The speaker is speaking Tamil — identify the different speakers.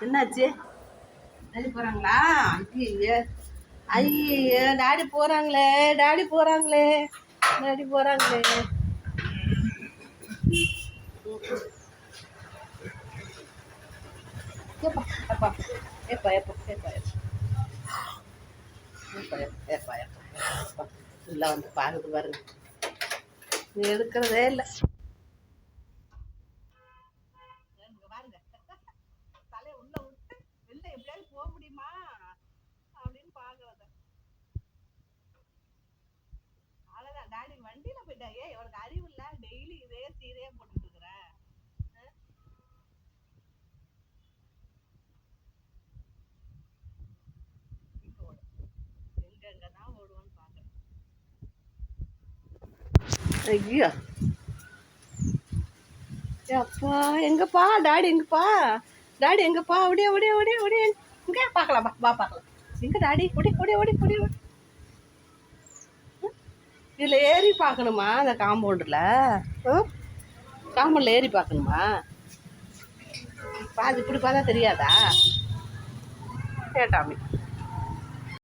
Speaker 1: என்னாச்சு? டாடி போகிறாங்களா? ஐயோ ஐயோ, டாடி போகிறாங்களே, டாடி போகிறாங்களே, டாடி போகிறாங்களே. ஏப்பா ஏப்பா ஏப்பா ஏப்பா ஏப்பா ஏப்பா ஏப்பா ஏப்பா இல்லை வந்து பாருது பாருங்க, நீ எடுக்கிறதே இல்லை. பாருங்க, தலையை உள்ள விட்டு வெளில எப்படியாவது போக முடியுமா அப்படின்னு பாக்குறத. அவ்வளோதான், டாடி வண்டியில போயிட்டா. ஏன் உனக்கு அறிவு இல்லை? டெய்லி இதே சீரையே போட்டுட்டு இருக்கிற. எங்கெங்கதான் ஓடுவான்னு பாக்குறேன். ஐயோ அப்பா, எங்கப்பா டாடி? எங்கப்பா டாடி? எங்கப்பா? ஓடியா ஓடியா ஓடியா ஓடியா, இங்கே பார்க்கலாம், வா பார்க்கலாம். எங்க டாடி? ஓடி ஓடி ஓடி ஓடி. இதில் ஏறி பார்க்கணுமா? அந்த காம்பவுண்டில் காம்பவுண்டில் ஏறி பார்க்கணுமா? பாதி இப்படி பார்த்தா தெரியாதா? கேட்டாமி